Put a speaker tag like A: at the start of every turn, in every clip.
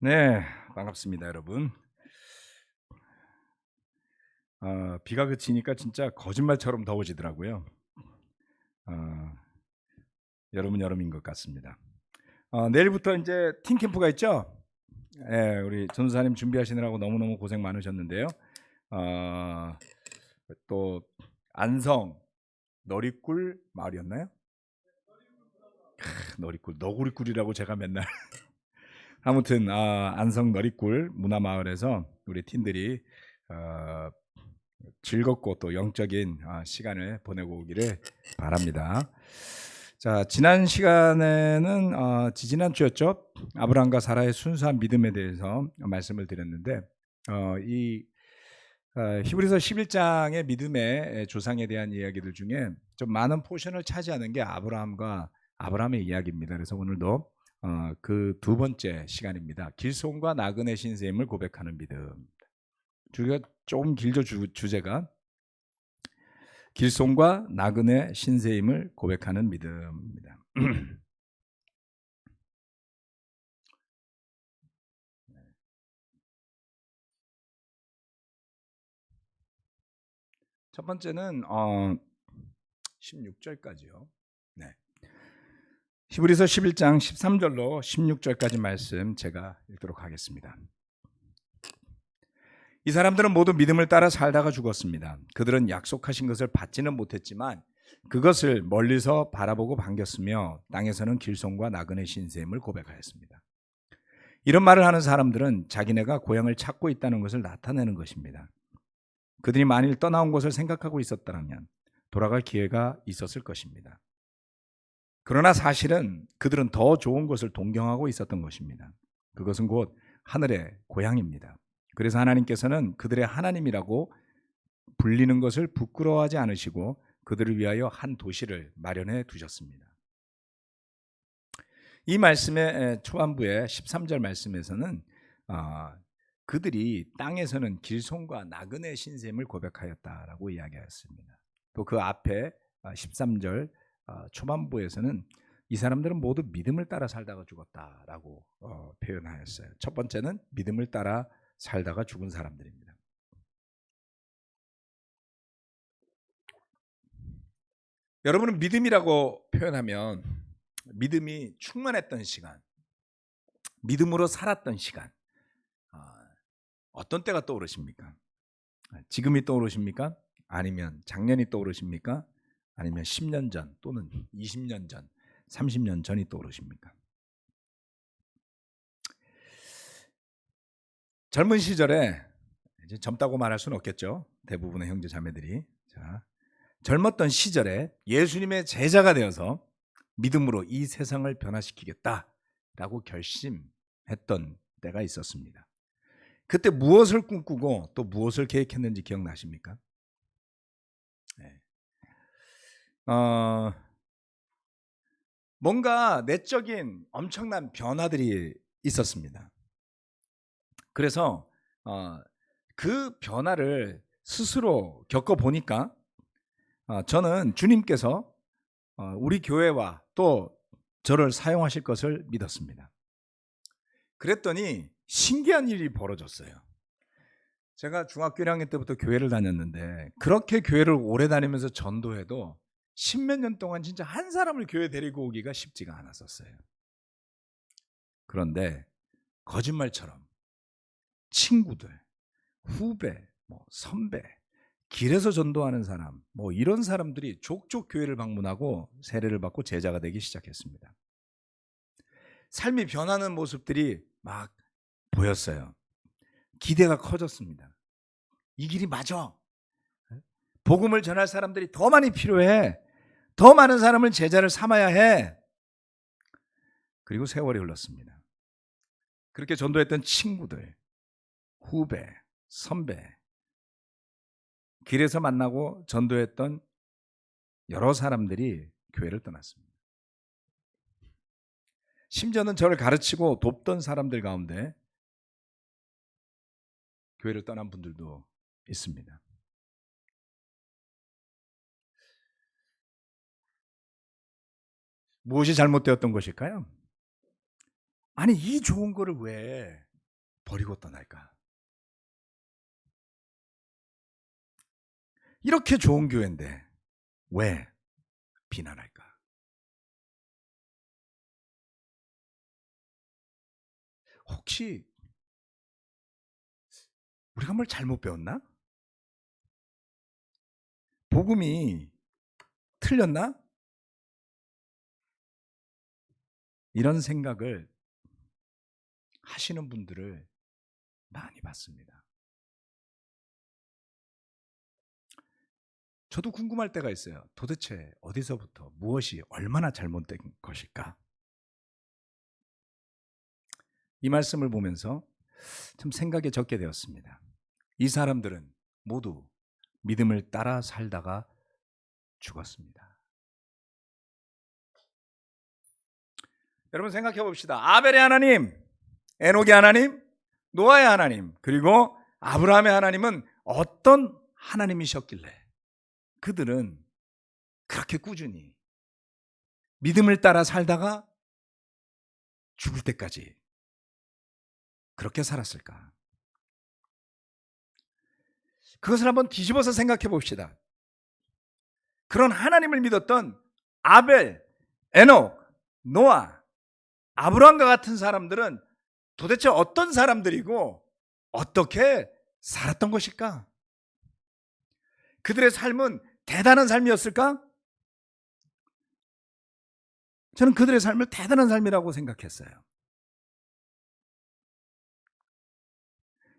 A: 네, 반갑습니다, 여러분. 비가 그치니까 진짜 거짓말처럼 더워지더라고요. 어, 여름은 여름인 것 같습니다. 내일부터 이제 팀 캠프가 있죠. 예, 우리 전사님 준비하시느라고 너무너무 고생 많으셨는데요. 어, 또 안성 너리꿀 마을이었나요? 너리꿀, 너구리꿀이라고 제가 맨날 아무튼 안성 너리꿀 문화마을에서 우리 팀들이 어, 즐겁고 또 영적인 시간을 보내고 오기를 바랍니다. 자, 지난 시간에는 지지난 주였죠. 아브라함과 사라의 순수한 믿음에 대해서 말씀을 드렸는데 이 히브리서 11장의 믿음의 조상에 대한 이야기들 중에 좀 많은 포션을 차지하는 게 아브라함의 이야기입니다. 그래서 오늘도 그 두 번째 시간입니다. 길손과 나그네 신세임을 고백하는 믿음. 주가 조금 길죠. 주제가 길손과 나그네 신세임을 고백하는 믿음입니다. 첫 번째는 16절까지요. 네. 히브리서 11장 13절로 16절까지 말씀 제가 읽도록 하겠습니다. 이 사람들은 모두 믿음을 따라 살다가 죽었습니다. 그들은 약속하신 것을 받지는 못했지만 그것을 멀리서 바라보고 반겼으며 땅에서는 길손과 나그네 신세임을 고백하였습니다. 이런 말을 하는 사람들은 자기네가 고향을 찾고 있다는 것을 나타내는 것입니다. 그들이 만일 떠나온 것을 생각하고 있었다면 돌아갈 기회가 있었을 것입니다. 그러나 사실은 그들은 더 좋은 것을 동경하고 있었던 것입니다. 그것은 곧 하늘의 고향입니다. 그래서 하나님께서는 그들의 하나님이라고 불리는 것을 부끄러워하지 않으시고 그들을 위하여 한 도시를 마련해 두셨습니다. 이 말씀의 초반부의 13절 말씀에서는 그들이 땅에서는 길손과 나그네 신셈을 고백하였다라고 이야기하였습니다. 또 그 앞에 13절 초반부에서는 이 사람들은 모두 믿음을 따라 살다가 죽었다라고 표현하였어요. 첫 번째는 믿음을 따라 살다가 죽은 사람들입니다. 여러분은 믿음이라고 표현하면 믿음이 충만했던 시간, 믿음으로 살았던 시간, 어떤 때가 떠오르십니까? 지금이 떠오르십니까? 아니면 작년이 떠오르십니까? 아니면 10년 전 또는 20년 전, 30년 전이 떠오르십니까? 젊은 시절에 이제 젊다고 말할 수는 없겠죠. 대부분의 형제 자매들이 젊었던 시절에 예수님의 제자가 되어서 믿음으로 이 세상을 변화시키겠다라고 결심했던 때가 있었습니다. 그때 무엇을 꿈꾸고 또 무엇을 계획했는지 기억나십니까? 네. 뭔가 내적인 엄청난 변화들이 있었습니다. 그래서 그 변화를 스스로 겪어보니까 저는 주님께서 우리 교회와 또 저를 사용하실 것을 믿었습니다. 그랬더니 신기한 일이 벌어졌어요. 제가 중학교 1학년 때부터 교회를 다녔는데 그렇게 교회를 오래 다니면서 전도해도 10몇 년 동안 진짜 한 사람을 교회 데리고 오기가 쉽지가 않았었어요. 그런데 거짓말처럼 친구들, 후배, 선배, 길에서 전도하는 사람, 이런 사람들이 족족 교회를 방문하고 세례를 받고 제자가 되기 시작했습니다. 삶이 변하는 모습들이 막 보였어요. 기대가 커졌습니다. 이 길이 맞아. 복음을 전할 사람들이 더 많이 필요해. 더 많은 사람을 제자를 삼아야 해. 그리고 세월이 흘렀습니다. 그렇게 전도했던 친구들, 후배, 선배, 길에서 만나고 전도했던 여러 사람들이 교회를 떠났습니다. 심지어는 저를 가르치고 돕던 사람들 가운데 교회를 떠난 분들도 있습니다. 무엇이 잘못되었던 것일까요? 아니, 이 좋은 거를 왜 버리고 떠날까? 이렇게 좋은 교회인데 왜 비난할까? 혹시 우리가 뭘 잘못 배웠나? 복음이 틀렸나? 이런 생각을 하시는 분들을 많이 봤습니다. 저도 궁금할 때가 있어요. 도대체 어디서부터 무엇이 얼마나 잘못된 것일까? 이 말씀을 보면서 참 생각에 적게 되었습니다. 이 사람들은 모두 믿음을 따라 살다가 죽었습니다. 여러분 생각해 봅시다. 아벨의 하나님, 에녹의 하나님, 노아의 하나님, 그리고 아브라함의 하나님은 어떤 하나님이셨길래 그들은 그렇게 꾸준히 믿음을 따라 살다가 죽을 때까지 그렇게 살았을까? 그것을 한번 뒤집어서 생각해 봅시다. 그런 하나님을 믿었던 아벨, 에녹, 노아, 아브라함과 같은 사람들은 도대체 어떤 사람들이고 어떻게 살았던 것일까? 그들의 삶은 대단한 삶이었을까? 저는 그들의 삶을 대단한 삶이라고 생각했어요.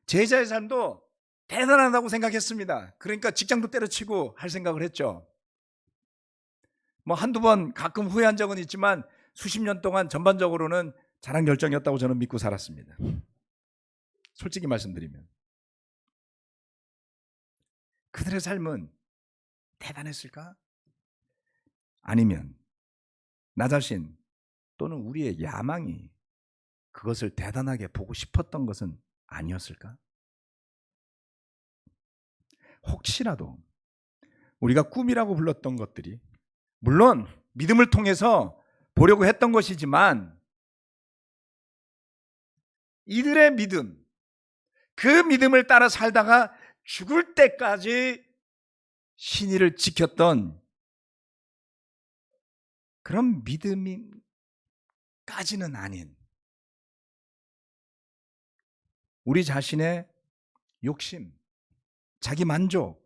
A: 제자의 삶도 대단하다고 생각했습니다. 그러니까 직장도 때려치고 할 생각을 했죠. 뭐 한두 번 가끔 후회한 적은 있지만 수십 년 동안 전반적으로는 잘한 결정이었다고 저는 믿고 살았습니다. 솔직히 말씀드리면 그들의 삶은 대단했을까? 아니면 나 자신 또는 우리의 야망이 그것을 대단하게 보고 싶었던 것은 아니었을까? 혹시라도 우리가 꿈이라고 불렀던 것들이 물론 믿음을 통해서 보려고 했던 것이지만 이들의 믿음, 그 믿음을 따라 살다가 죽을 때까지 신의를 지켰던 그런 믿음까지는 아닌 우리 자신의 욕심, 자기 만족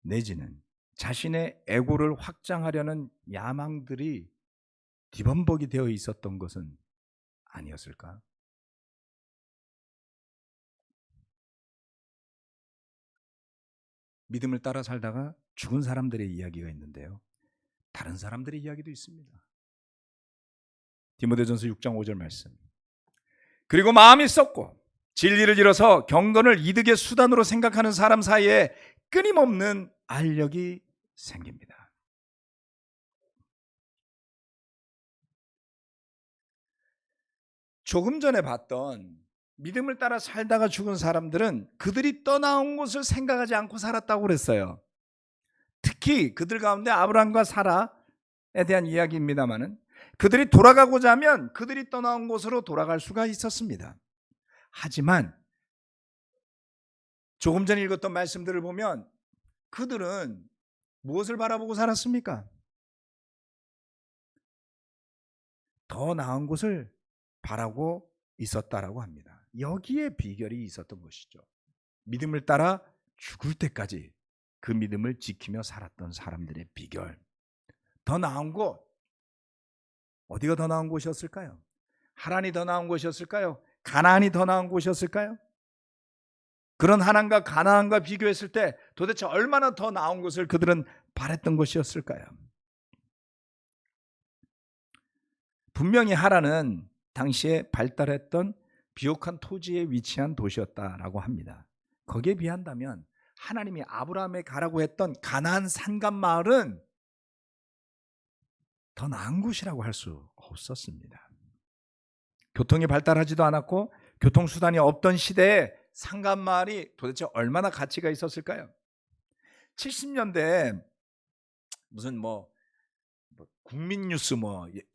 A: 내지는 자신의 에고를 확장하려는 야망들이 뒤범벅이 되어 있었던 것은 아니었을까? 믿음을 따라 살다가 죽은 사람들의 이야기가 있는데요. 다른 사람들의 이야기도 있습니다. 디모데전서 6장 5절 말씀. 그리고 마음이 썩고 진리를 잃어서 경건을 이득의 수단으로 생각하는 사람 사이에 끊임없는 알력이 생깁니다. 조금 전에 봤던 믿음을 따라 살다가 죽은 사람들은 그들이 떠나온 곳을 생각하지 않고 살았다고 그랬어요. 특히 그들 가운데 아브라함과 사라에 대한 이야기입니다만은 그들이 돌아가고자 하면 그들이 떠나온 곳으로 돌아갈 수가 있었습니다. 하지만 조금 전에 읽었던 말씀들을 보면 그들은 무엇을 바라보고 살았습니까? 더 나은 곳을 바라고 있었다라고 합니다. 여기에 비결이 있었던 것이죠. 믿음을 따라 죽을 때까지 그 믿음을 지키며 살았던 사람들의 비결. 더 나은 곳, 어디가 더 나은 곳이었을까요? 하란이 더 나은 곳이었을까요? 가나안이 더 나은 곳이었을까요? 그런 하란과 가나안과 비교했을 때 도대체 얼마나 더 나은 곳을 그들은 바랬던 것이었을까요? 분명히 하란은 당시에 발달했던 비옥한 토지에 위치한 도시였다라고 합니다. 거기에 비한다면 하나님이 아브라함에 가라고 했던 가나안 산간 마을은 더 나은 곳이라고 할 수 없었습니다. 교통이 발달하지도 않았고 교통수단이 없던 시대에 산간 마을이 도대체 얼마나 가치가 있었을까요? 70년대에 무슨 국민뉴스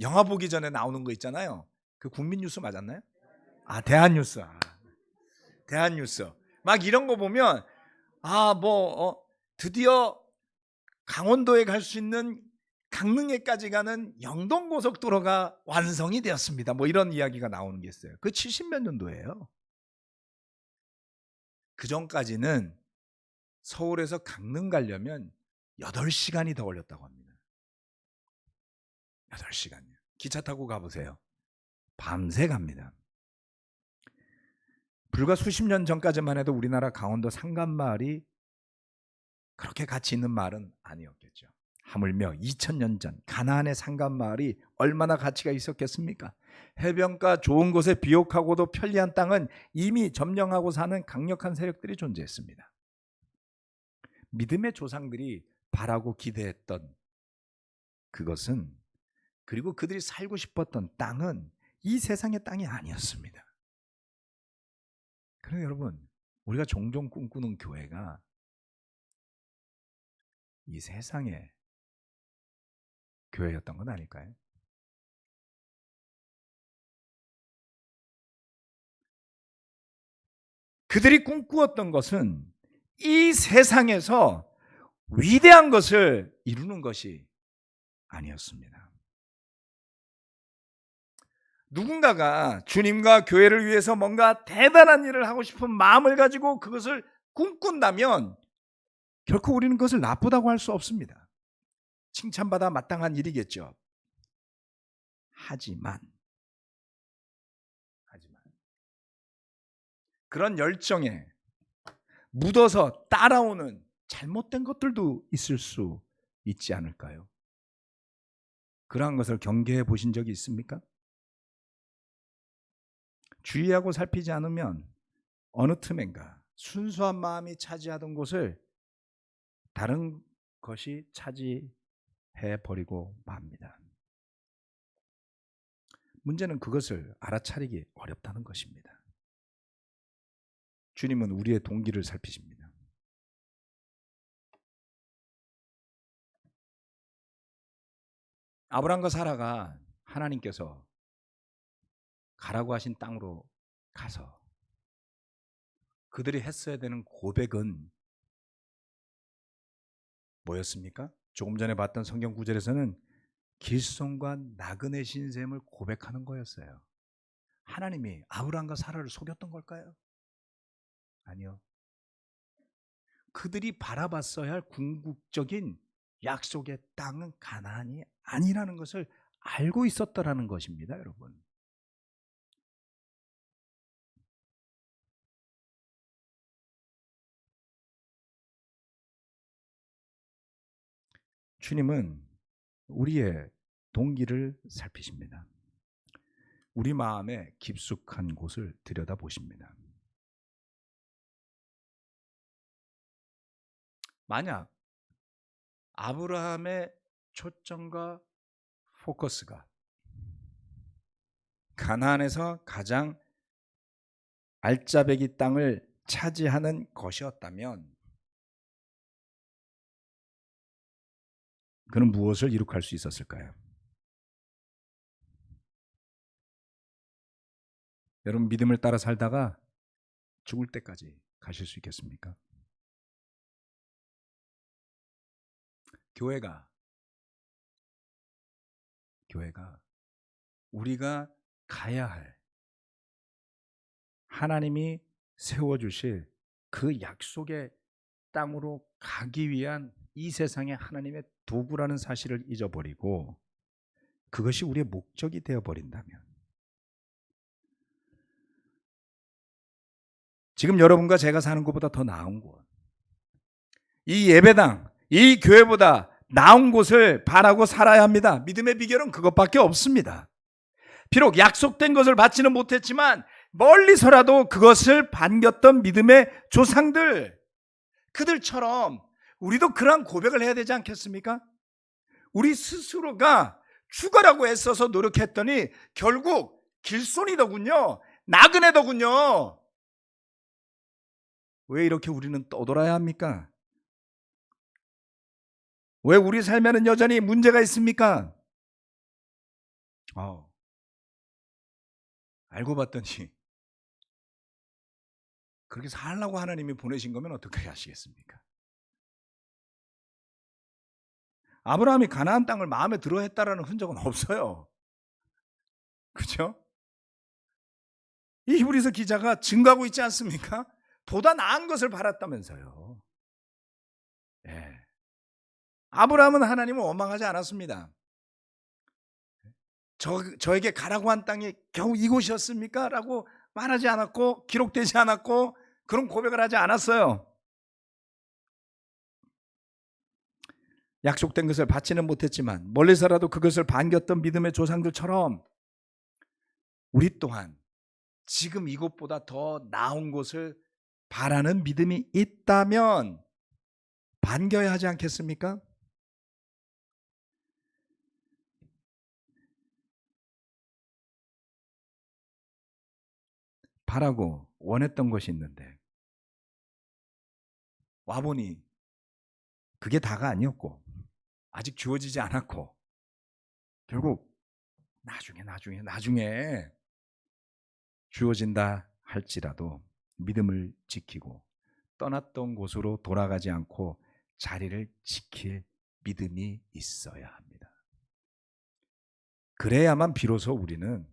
A: 영화 보기 전에 나오는 거 있잖아요. 그 국민뉴스 맞았나요? 대한뉴스. 대한뉴스 막 이런 거 보면 드디어 강원도에 갈 수 있는 강릉에까지 가는 영동고속도로가 완성이 되었습니다. 뭐 이런 이야기가 나오는 게 있어요. 그 70몇 년도예요. 그 전까지는 서울에서 강릉 가려면 8시간이 더 걸렸다고 합니다. 8시간이요. 기차 타고 가보세요. 밤새 갑니다. 불과 수십 년 전까지만 해도 우리나라 강원도 상간마을이 그렇게 가치 있는 마을은 아니었겠죠. 하물며 2000년 전 가나안의 상간마을이 얼마나 가치가 있었겠습니까? 해변가 좋은 곳에 비옥하고도 편리한 땅은 이미 점령하고 사는 강력한 세력들이 존재했습니다. 믿음의 조상들이 바라고 기대했던 그것은, 그리고 그들이 살고 싶었던 땅은 이 세상의 땅이 아니었습니다. 그런데 여러분, 우리가 종종 꿈꾸는 교회가 이 세상의 교회였던 건 아닐까요? 그들이 꿈꾸었던 것은 이 세상에서 위대한 것을 이루는 것이 아니었습니다. 누군가가 주님과 교회를 위해서 뭔가 대단한 일을 하고 싶은 마음을 가지고 그것을 꿈꾼다면 결코 우리는 그것을 나쁘다고 할 수 없습니다. 칭찬받아 마땅한 일이겠죠. 하지만 그런 열정에 묻어서 따라오는 잘못된 것들도 있을 수 있지 않을까요? 그러한 것을 경계해 보신 적이 있습니까? 주의하고 살피지 않으면 어느 틈엔가 순수한 마음이 차지하던 곳을 다른 것이 차지해 버리고 맙니다. 문제는 그것을 알아차리기 어렵다는 것입니다. 주님은 우리의 동기를 살피십니다. 아브라함과 사라가 하나님께서 가라고 하신 땅으로 가서 그들이 했어야 되는 고백은 뭐였습니까? 조금 전에 봤던 성경 구절에서는 길손과 나그네 신셈을 고백하는 거였어요. 하나님이 아브라함과 사라를 속였던 걸까요? 아니요. 그들이 바라봤어야 할 궁극적인 약속의 땅은 가나안이 아니라는 것을 알고 있었더라는 것입니다, 여러분. 주님은 우리의 동기를 살피십니다. 우리 마음의 깊숙한 곳을 들여다보십니다. 만약 아브라함의 초점과 포커스가 가나안에서 가장 알짜배기 땅을 차지하는 것이었다면 그는 무엇을 이룩할 수 있었을까요? 여러분, 믿음을 따라 살다가 죽을 때까지 가실 수 있겠습니까? 교회가 우리가 가야 할, 하나님이 세워주실 그 약속의 땅으로 가기 위한 이 세상의 하나님의 도구라는 사실을 잊어버리고 그것이 우리의 목적이 되어버린다면, 지금 여러분과 제가 사는 곳보다 더 나은 곳, 이 예배당, 이 교회보다 나은 곳을 바라고 살아야 합니다. 믿음의 비결은 그것밖에 없습니다. 비록 약속된 것을 받지는 못했지만 멀리서라도 그것을 반겼던 믿음의 조상들, 그들처럼 우리도 그러한 고백을 해야 되지 않겠습니까? 우리 스스로가 죽어라고 애써서 노력했더니 결국 길손이더군요. 나그네더군요. 왜 이렇게 우리는 떠돌아야 합니까? 왜 우리 삶에는 여전히 문제가 있습니까? 알고 봤더니 그렇게 살라고 하나님이 보내신 거면 어떻게 하시겠습니까? 아브라함이 가나안 땅을 마음에 들어 했다라는 흔적은 없어요. 그렇죠? 이 히브리서 기자가 증거하고 있지 않습니까? 보다 나은 것을 바랐다면서요. 예. 아브라함은 하나님을 원망하지 않았습니다. 저에게 가라고 한 땅이 겨우 이곳이었습니까? 라고 말하지 않았고 기록되지 않았고 그런 고백을 하지 않았어요. 약속된 것을 받지는 못했지만 멀리서라도 그것을 반겼던 믿음의 조상들처럼 우리 또한 지금 이것보다 더 나은 곳을 바라는 믿음이 있다면 반겨야 하지 않겠습니까? 바라고 원했던 것이 있는데 와보니 그게 다가 아니었고 아직 주어지지 않았고 결국 나중에 주어진다 할지라도 믿음을 지키고 떠났던 곳으로 돌아가지 않고 자리를 지킬 믿음이 있어야 합니다. 그래야만 비로소 우리는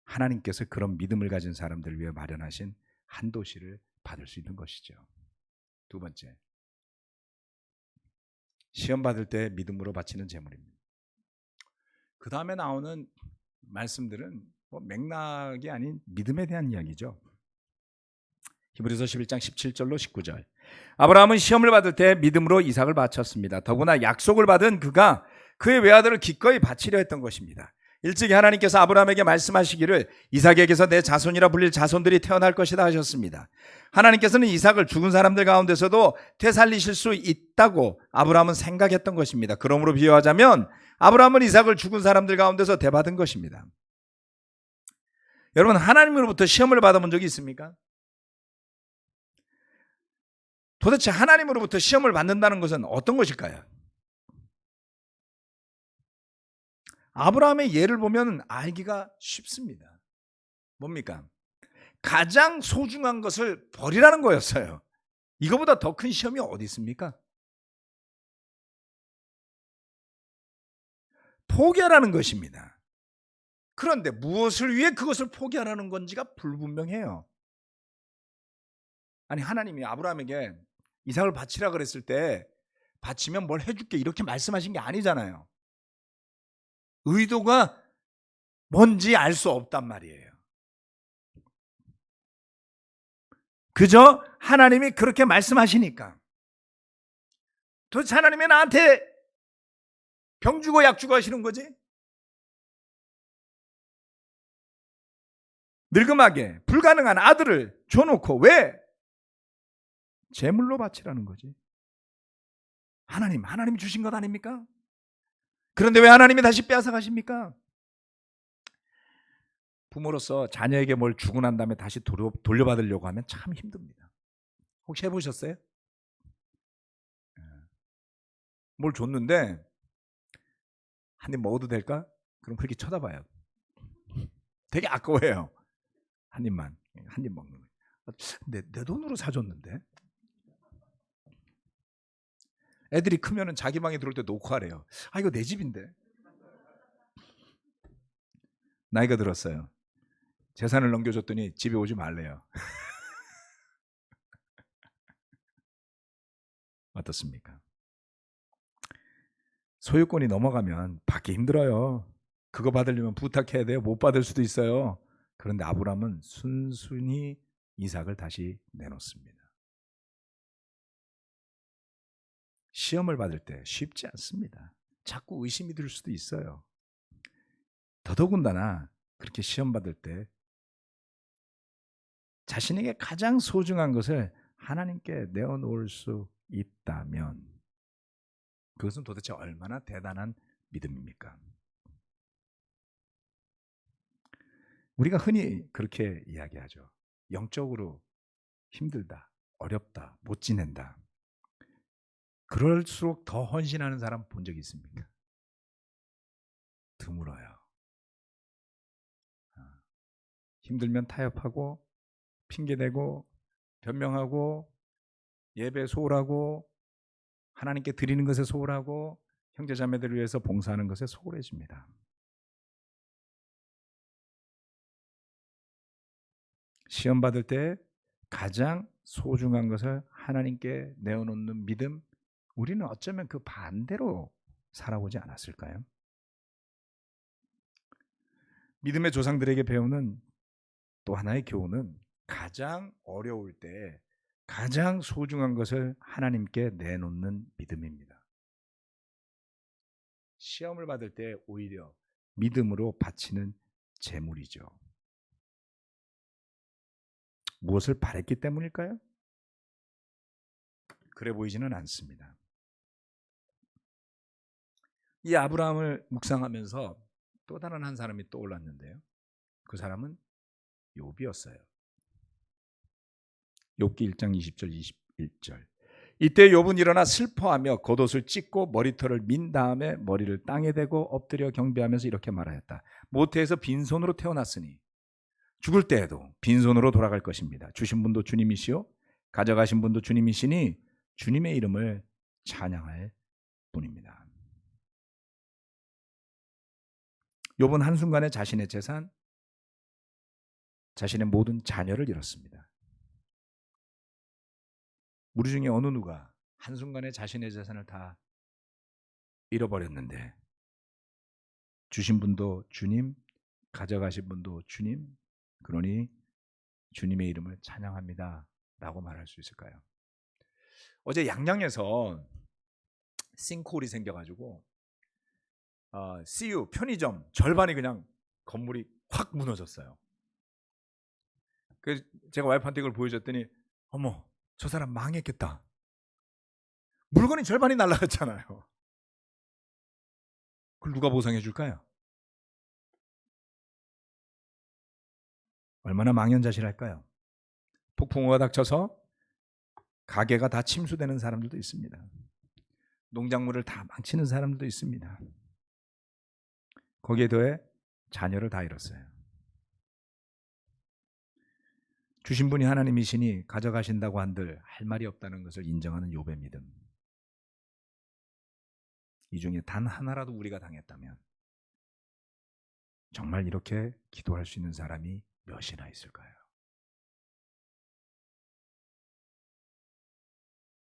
A: 하나님께서 그런 믿음을 가진 사람들을 위해 마련하신 한도시를 받을 수 있는 것이죠. 두 번째, 시험 받을 때 믿음으로 바치는 제물입니다. 그 다음에 나오는 말씀들은 맥락이 아닌 믿음에 대한 이야기죠. 히브리서 11장 17절로 19절. 아브라함은 시험을 받을 때 믿음으로 이삭을 바쳤습니다. 더구나 약속을 받은 그가 그의 외아들을 기꺼이 바치려 했던 것입니다. 일찍이 하나님께서 아브라함에게 말씀하시기를 이삭에게서 내 자손이라 불릴 자손들이 태어날 것이다 하셨습니다. 하나님께서는 이삭을 죽은 사람들 가운데서도 되살리실 수 있다고 아브라함은 생각했던 것입니다. 그러므로 비유하자면 아브라함은 이삭을 죽은 사람들 가운데서 대받은 것입니다. 여러분, 하나님으로부터 시험을 받아본 적이 있습니까? 도대체 하나님으로부터 시험을 받는다는 것은 어떤 것일까요? 아브라함의 예를 보면 알기가 쉽습니다. 뭡니까? 가장 소중한 것을 버리라는 거였어요. 이거보다 더 큰 시험이 어디 있습니까? 포기하라는 것입니다. 그런데 무엇을 위해 그것을 포기하라는 건지가 불분명해요. 아니, 하나님이 아브라함에게 이삭을 바치라 그랬을 때 바치면 뭘 해줄게 이렇게 말씀하신 게 아니잖아요. 의도가 뭔지 알 수 없단 말이에요. 그저 하나님이 그렇게 말씀하시니까. 도대체 하나님이 나한테 병 주고 약 주고 하시는 거지? 늙음하게 불가능한 아들을 줘놓고 왜? 제물로 바치라는 거지. 하나님이 주신 것 아닙니까? 그런데 왜 하나님이 다시 빼앗아 가십니까? 부모로서 자녀에게 뭘 주고 난 다음에 다시 돌려받으려고 하면 참 힘듭니다. 혹시 해보셨어요? 뭘 줬는데 한 입 먹어도 될까? 그럼 그렇게 쳐다봐요. 되게 아까워해요. 한 입만. 한 입 먹는 거. 내 돈으로 사줬는데. 애들이 크면은 자기 방에 들어올 때 놓고 하래요. 아, 이거 내 집인데. 나이가 들었어요. 재산을 넘겨줬더니 집에 오지 말래요. 어떻습니까? 소유권이 넘어가면 받기 힘들어요. 그거 받으려면 부탁해야 돼요. 못 받을 수도 있어요. 그런데 아브라함은 순순히 이삭을 다시 내놓습니다. 시험을 받을 때 쉽지 않습니다. 자꾸 의심이 들 수도 있어요. 더더군다나 그렇게 시험 받을 때 자신에게 가장 소중한 것을 하나님께 내어놓을 수 있다면 그것은 도대체 얼마나 대단한 믿음입니까? 우리가 흔히 그렇게 이야기하죠. 영적으로 힘들다, 어렵다, 못 지낸다. 그럴수록 더 헌신하는 사람 본 적이 있습니까? 드물어요. 힘들면 타협하고 핑계대고 변명하고 예배 소홀하고 하나님께 드리는 것에 소홀하고 형제 자매들을 위해서 봉사하는 것에 소홀해집니다. 시험 받을 때 가장 소중한 것을 하나님께 내어놓는 믿음, 우리는 어쩌면 그 반대로 살아오지 않았을까요? 믿음의 조상들에게 배우는 또 하나의 교훈은 가장 어려울 때 가장 소중한 것을 하나님께 내놓는 믿음입니다. 시험을 받을 때 오히려 믿음으로 바치는 재물이죠. 무엇을 바랬기 때문일까요? 그래 보이지는 않습니다. 이 아브라함을 묵상하면서 또 다른 한 사람이 떠올랐는데요. 그 사람은 욥이었어요. 욥기 1장 20절 21절. 이때 욥은 일어나 슬퍼하며 겉옷을 찢고 머리털을 민 다음에 머리를 땅에 대고 엎드려 경배하면서 이렇게 말하였다. 모태에서 빈손으로 태어났으니 죽을 때에도 빈손으로 돌아갈 것입니다. 주신 분도 주님이시요 가져가신 분도 주님이시니 주님의 이름을 찬양할 뿐입니다. 욥은 한순간에 자신의 재산, 자신의 모든 자녀를 잃었습니다. 우리 중에 어느 누가 한순간에 자신의 재산을 다 잃어버렸는데 주신 분도 주님, 가져가신 분도 주님, 그러니 주님의 이름을 찬양합니다 라고 말할 수 있을까요? 어제 양양에서 싱크홀이 생겨가지고 CU 편의점 절반이 그냥 건물이 확 무너졌어요. 그래서 제가 와이프한테 이걸 보여줬더니 어머 저 사람 망했겠다. 물건이 절반이 날아갔잖아요. 그걸 누가 보상해 줄까요? 얼마나 망연자실할까요? 폭풍우가 닥쳐서 가게가 다 침수되는 사람들도 있습니다. 농작물을 다 망치는 사람들도 있습니다. 거기에 더해 자녀를 다 잃었어요. 주신 분이 하나님이시니 가져가신다고 한들 할 말이 없다는 것을 인정하는 욥의 믿음. 이 중에 단 하나라도 우리가 당했다면 정말 이렇게 기도할 수 있는 사람이 몇이나 있을까요?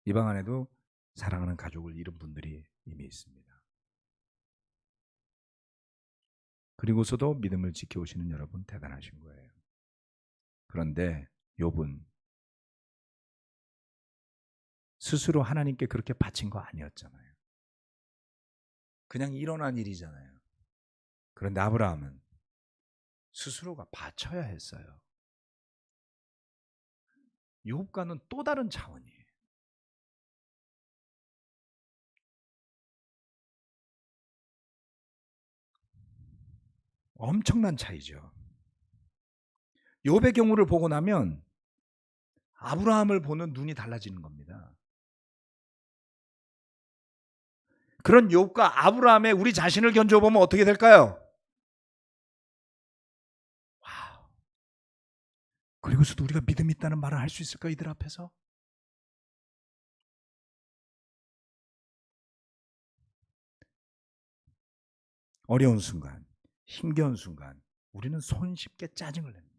A: 이 방 안에도 사랑하는 가족을 잃은 분들이 이미 있습니다. 그리고서도 믿음을 지켜오시는 여러분 대단하신 거예요. 그런데 욥은 스스로 하나님께 그렇게 바친 거 아니었잖아요. 그냥 일어난 일이잖아요. 그런데 아브라함은 스스로가 바쳐야 했어요. 욥과는 또 다른 차원이에요. 엄청난 차이죠. 욥의 경우를 보고 나면 아브라함을 보는 눈이 달라지는 겁니다. 그런 욥과 아브라함의 우리 자신을 견줘보면 어떻게 될까요? 와우. 그리고서도 우리가 믿음 있다는 말을 할 수 있을까 이들 앞에서? 어려운 순간, 힘겨운 순간 우리는 손쉽게 짜증을 냅니다.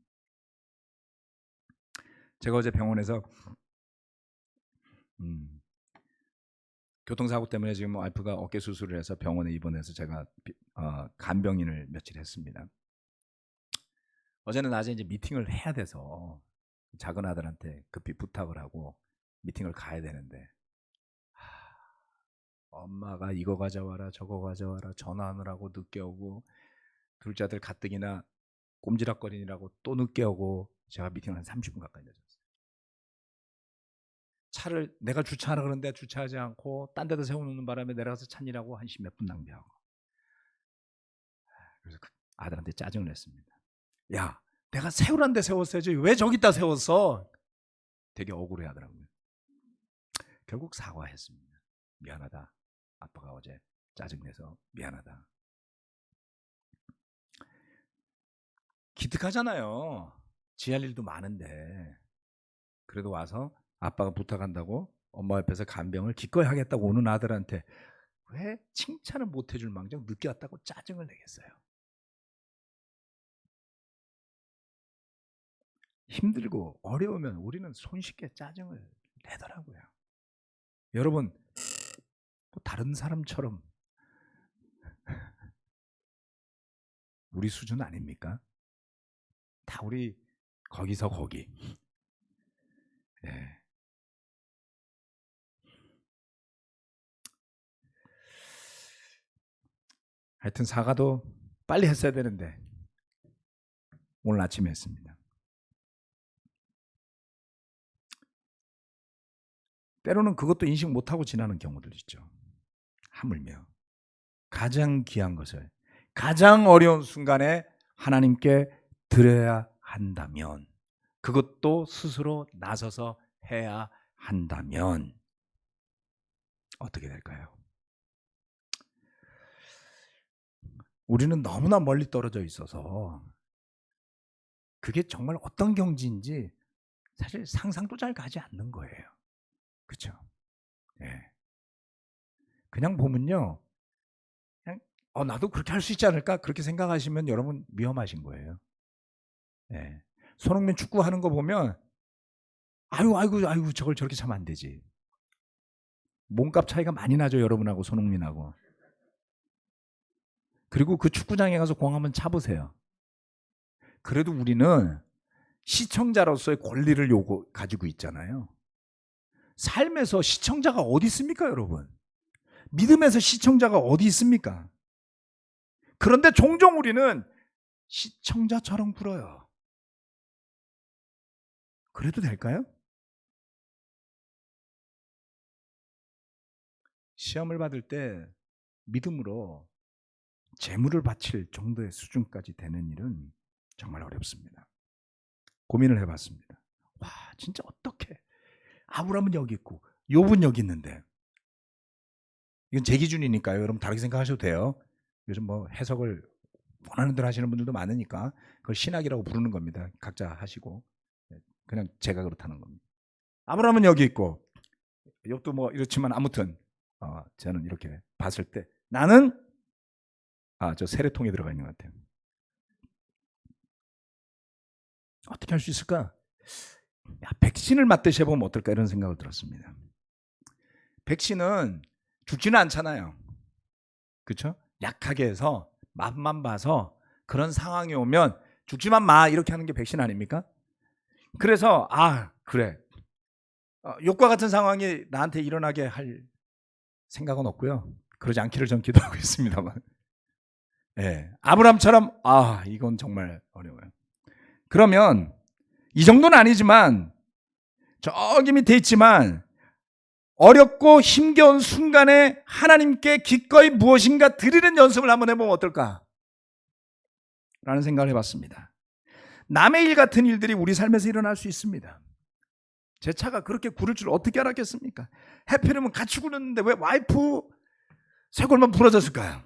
A: 제가 어제 병원에서 교통사고 때문에 지금 와이프가 어깨 수술을 해서 병원에 입원해서 제가 간병인을 며칠 했습니다. 어제는 낮에 이제 미팅을 해야 돼서 작은 아들한테 급히 부탁을 하고 미팅을 가야 되는데 엄마가 이거 가져와라 저거 가져와라 전화하느라고 늦게 오고 둘째 아들 가뜩이나 꼼지락거리느라고 또 늦게 오고 제가 미팅을 한 30분 가까이 늦었어요. 차를 내가 주차하라 그러는데 주차하지 않고 딴 데다 세워놓는 바람에 내려가서 찾느라고 한 10몇 분 낭비하고. 그래서 아들한테 짜증을 냈습니다. 야, 내가 세우란 데 세웠어야지 왜 저기다 세웠어? 되게 억울해 하더라고요. 결국 사과했습니다. 미안하다. 아빠가 어제 짜증내서 미안하다. 기특하잖아요. 지할 일도 많은데 그래도 와서 아빠가 부탁한다고 엄마 옆에서 간병을 기꺼이 하겠다고 오는 아들한테 왜 칭찬을 못 해줄 망정 늦게 왔다고 짜증을 내겠어요? 힘들고 어려우면 우리는 손쉽게 짜증을 내더라고요. 여러분, 다른 사람처럼 우리 수준 아닙니까? 다 우리 거기서 거기. 예. 하여튼 사과도 빨리 했어야 되는데 오늘 아침에 했습니다. 때로는 그것도 인식 못하고 지나는 경우들 있죠. 하물며 가장 귀한 것을 가장 어려운 순간에 하나님께 드려야 한다면, 그것도 스스로 나서서 해야 한다면 어떻게 될까요? 우리는 너무나 멀리 떨어져 있어서 그게 정말 어떤 경지인지 사실 상상도 잘 가지 않는 거예요. 그렇죠? 예. 그냥 보면요, 그냥 나도 그렇게 할 수 있지 않을까 그렇게 생각하시면 여러분 위험하신 거예요. 예. 손흥민 축구하는 거 보면 아이고 저걸 저렇게 차면 안 되지. 몸값 차이가 많이 나죠, 여러분하고 손흥민하고. 그리고 그 축구장에 가서 공 한번 차보세요. 그래도 우리는 시청자로서의 권리를 가지고 있잖아요. 삶에서 시청자가 어디 있습니까, 여러분? 믿음에서 시청자가 어디 있습니까? 그런데 종종 우리는 시청자처럼 굴어요. 그래도 될까요? 시험을 받을 때 믿음으로 재물을 바칠 정도의 수준까지 되는 일은 정말 어렵습니다. 고민을 해봤습니다. 와, 진짜 어떻게 아브라함은 여기 있고 욥은 여기 있는데, 이건 제 기준이니까요. 여러분 다르게 생각하셔도 돼요. 요즘 뭐 해석을 원하는 대로 하시는 분들도 많으니까 그걸 신학이라고 부르는 겁니다. 각자 하시고, 그냥 제가 그렇다는 겁니다. 아브라함은 여기 있고 욥도 뭐 이렇지만 아무튼 저는 이렇게 봤을 때 나는 저 세례통에 들어가 있는 것 같아요. 어떻게 할 수 있을까? 백신을 맞듯이 해보면 어떨까 이런 생각을 들었습니다. 백신은 죽지는 않잖아요. 그렇죠? 약하게 해서 맛만 봐서 그런 상황이 오면 죽지만 마 이렇게 하는 게 백신 아닙니까? 그래서 그래, 욕과 같은 상황이 나한테 일어나게 할 생각은 없고요. 그러지 않기를 전 기도하고 있습니다만, 예, 아브라함처럼 이건 정말 어려워요. 그러면 이 정도는 아니지만 저기 밑에 있지만 어렵고 힘겨운 순간에 하나님께 기꺼이 무엇인가 드리는 연습을 한번 해보면 어떨까 라는 생각을 해봤습니다. 남의 일 같은 일들이 우리 삶에서 일어날 수 있습니다. 제 차가 그렇게 구를 줄 어떻게 알았겠습니까? 해피름은 같이 구르는데 왜 와이프 쇄골만 부러졌을까요?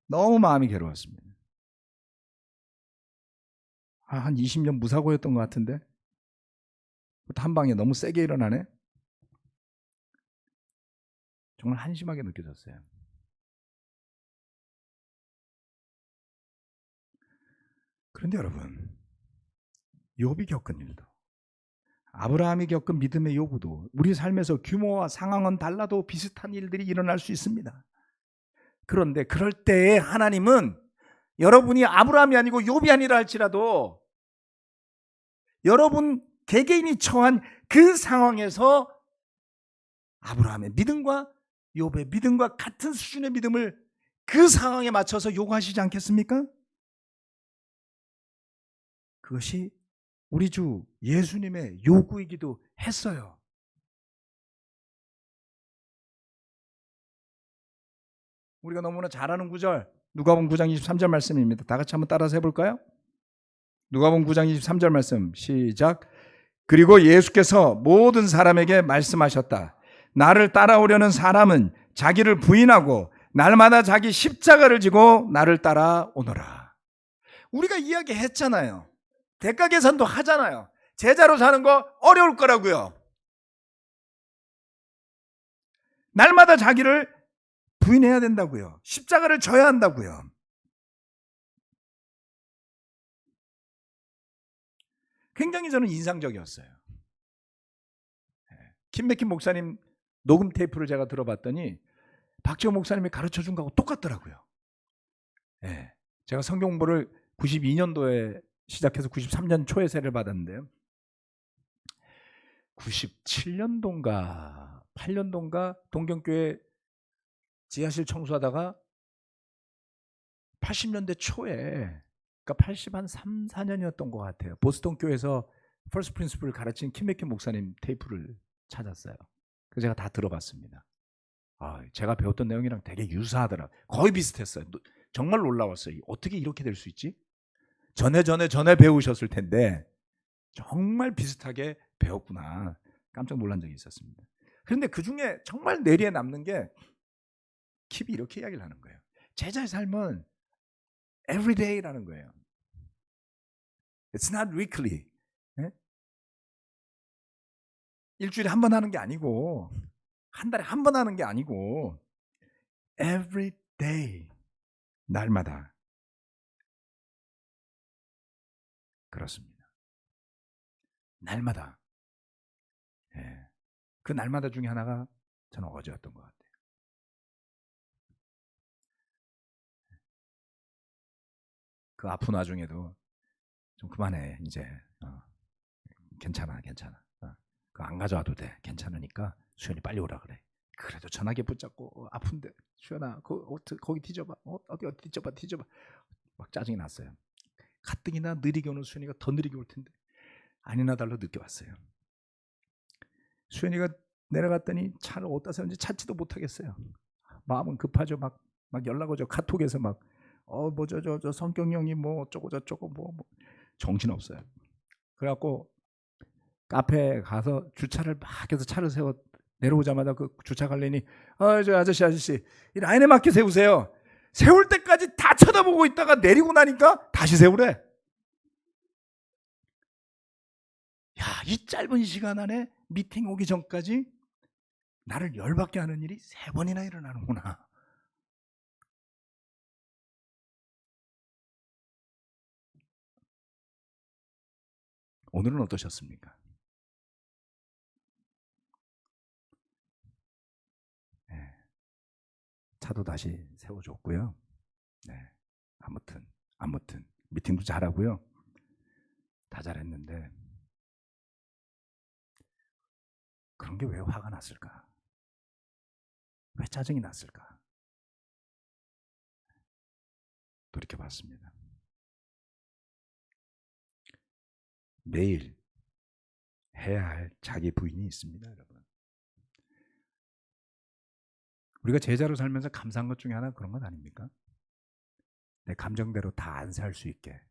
A: 너무 마음이 괴로웠습니다. 한 20년 무사고였던 것 같은데 한 방에 너무 세게 일어나네. 정말 한심하게 느껴졌어요. 그런데 여러분, 욥이 겪은 일도, 아브라함이 겪은 믿음의 요구도, 우리 삶에서 규모와 상황은 달라도 비슷한 일들이 일어날 수 있습니다. 그런데 그럴 때에 하나님은 여러분이 아브라함이 아니고 욥이 아니라 할지라도 여러분 개개인이 처한 그 상황에서 아브라함의 믿음과 욥의 믿음과 같은 수준의 믿음을 그 상황에 맞춰서 요구하시지 않겠습니까? 그것이 우리 주 예수님의 요구이기도 했어요. 우리가 너무나 잘 아는 구절, 누가복음 9장 23절 말씀입니다. 다 같이 한번 따라서 해볼까요? 누가복음 9장 23절 말씀 시작. 그리고 예수께서 모든 사람에게 말씀하셨다. 나를 따라오려는 사람은 자기를 부인하고 날마다 자기 십자가를 지고 나를 따라오너라. 우리가 이야기했잖아요. 대가 계산도 하잖아요. 제자로 사는 거 어려울 거라고요. 날마다 자기를 부인해야 된다고요. 십자가를 져야 한다고요. 굉장히 저는 인상적이었어요. 김맥힌 목사님 녹음 테이프를 제가 들어봤더니 박지원 목사님이 가르쳐준 거하고 똑같더라고요. 예. 제가 성경 공부를 92년도에 시작해서 93년 초에 세례를 받았는데요. 97년도인가 8년도인가 동경교회 지하실 청소하다가 80년대 초에, 그러니까 80 한 3, 4년이었던 것 같아요. 보스턴 교회에서 퍼스트 프린시플을 가르친 김맥힌 목사님 테이프를 찾았어요. 그래서 제가 다 들어봤습니다. 제가 배웠던 내용이랑 되게 유사하더라. 거의 비슷했어요. 정말 놀라웠어요. 어떻게 이렇게 될 수 있지? 전에 배우셨을 텐데 정말 비슷하게 배웠구나. 깜짝 놀란 적이 있었습니다. 그런데 그 중에 정말 뇌리에 남는 게 킵이 이렇게 이야기를 하는 거예요. 제자의 삶은 everyday라는 거예요. It's not weekly. 네? 일주일에 한 번 하는 게 아니고 한 달에 한 번 하는 게 아니고 every day, 날마다. 그렇습니다. 날마다. 예. 그 날마다 중에 하나가 저는 어제였던 것 같아요. 그 아픈 와중에도 좀 그만해 이제. 괜찮아. 그거 안 가져와도 돼. 괜찮으니까 수연이 빨리 오라 그래. 그래도 전화기 붙잡고 아픈데 수연아 거기 뒤져봐. 어디 뒤져봐. 막 짜증이 났어요. 가뜩이나 느리게 오는 수연이가 더 느리게 올 텐데 아니나 달러 늦게 왔어요. 수연이가 내려갔더니 차를 어디다 세운지 찾지도 못하겠어요. 마음은 급하죠. 막 연락 오죠. 카톡에서 막 저 성경영이 뭐 어쩌고 저쩌고 뭐 정신 없어요. 그래갖고 카페에 가서 주차를 막 해서 차를 세워 내려오자마자 그 주차 관리인이 저 아저씨 이 라인에 맞게 세우세요. 세울 때까지 다 쳐다보고 있다가 내리고 나니까 다시 세우래. 야, 이 짧은 시간 안에 미팅 오기 전까지 나를 열받게 하는 일이 3번이나 일어나는구나. 오늘은 어떠셨습니까? 네. 차도 다시 세워줬고요. 네. 아무튼 미팅도 잘하고요. 다 잘했는데 그런 게 왜 화가 났을까? 왜 짜증이 났을까? 돌이켜봤습니다. 매일 해야 할 자기 부인이 있습니다, 여러분. 우리가 제자로 살면서 감사한 것 중에 하나 그런 건 아닙니까? 내 감정대로 다 안 살 수 있게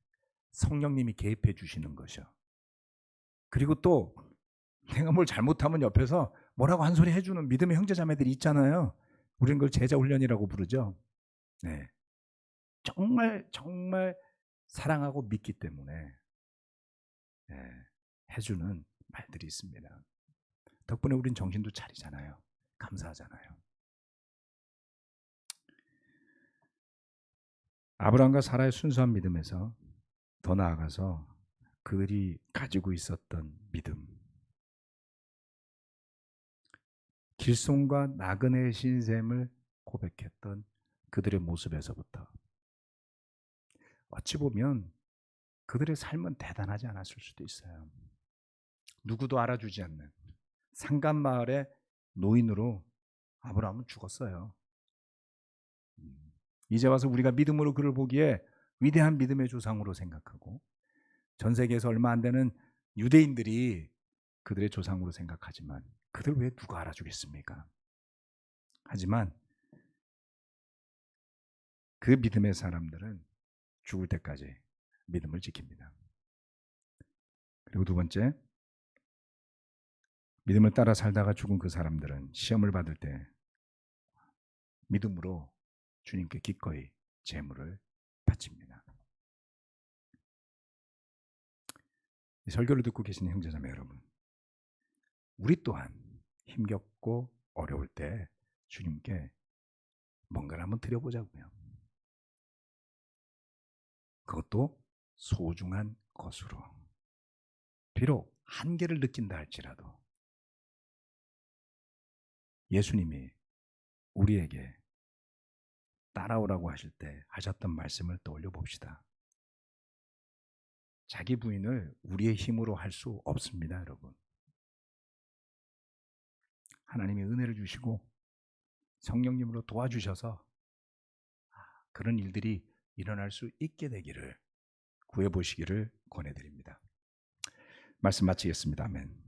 A: 성령님이 개입해 주시는 것이요. 그리고 또 내가 뭘 잘못하면 옆에서 뭐라고 한 소리 해주는 믿음의 형제자매들이 있잖아요. 우리는 그걸 제자 훈련이라고 부르죠. 네. 정말 사랑하고 믿기 때문에 해주는 말들이 있습니다. 덕분에 우린 정신도 차리잖아요. 감사하잖아요. 아브라함과 사라의 순수한 믿음에서 더 나아가서 그들이 가지고 있었던 믿음, 길손과 나그네의 신셈을 고백했던 그들의 모습에서부터 어찌 보면 그들의 삶은 대단하지 않았을 수도 있어요. 누구도 알아주지 않는 산간마을의 노인으로 아브라함은 죽었어요. 이제 와서 우리가 믿음으로 그를 보기에 위대한 믿음의 조상으로 생각하고 전 세계에서 얼마 안 되는 유대인들이 그들의 조상으로 생각하지만 그들 왜 누가 알아주겠습니까? 하지만 그 믿음의 사람들은 죽을 때까지 믿음을 지킵니다. 그리고 두 번째, 믿음을 따라 살다가 죽은 그 사람들은 시험을 받을 때 믿음으로 주님께 기꺼이 제물을 바칩니다. 이 설교를 듣고 계시는 형제자매 여러분, 우리 또한 힘겹고 어려울 때 주님께 뭔가를 한번 드려보자고요. 그것도 소중한 것으로. 비록 한계를 느낀다 할지라도 예수님이 우리에게 따라오라고 하실 때 하셨던 말씀을 떠올려 봅시다. 자기 부인을 우리의 힘으로 할 수 없습니다, 여러분. 하나님이 은혜를 주시고 성령님으로 도와주셔서 그런 일들이 일어날 수 있게 되기를 구해보시기를 권해드립니다. 말씀 마치겠습니다. 아멘.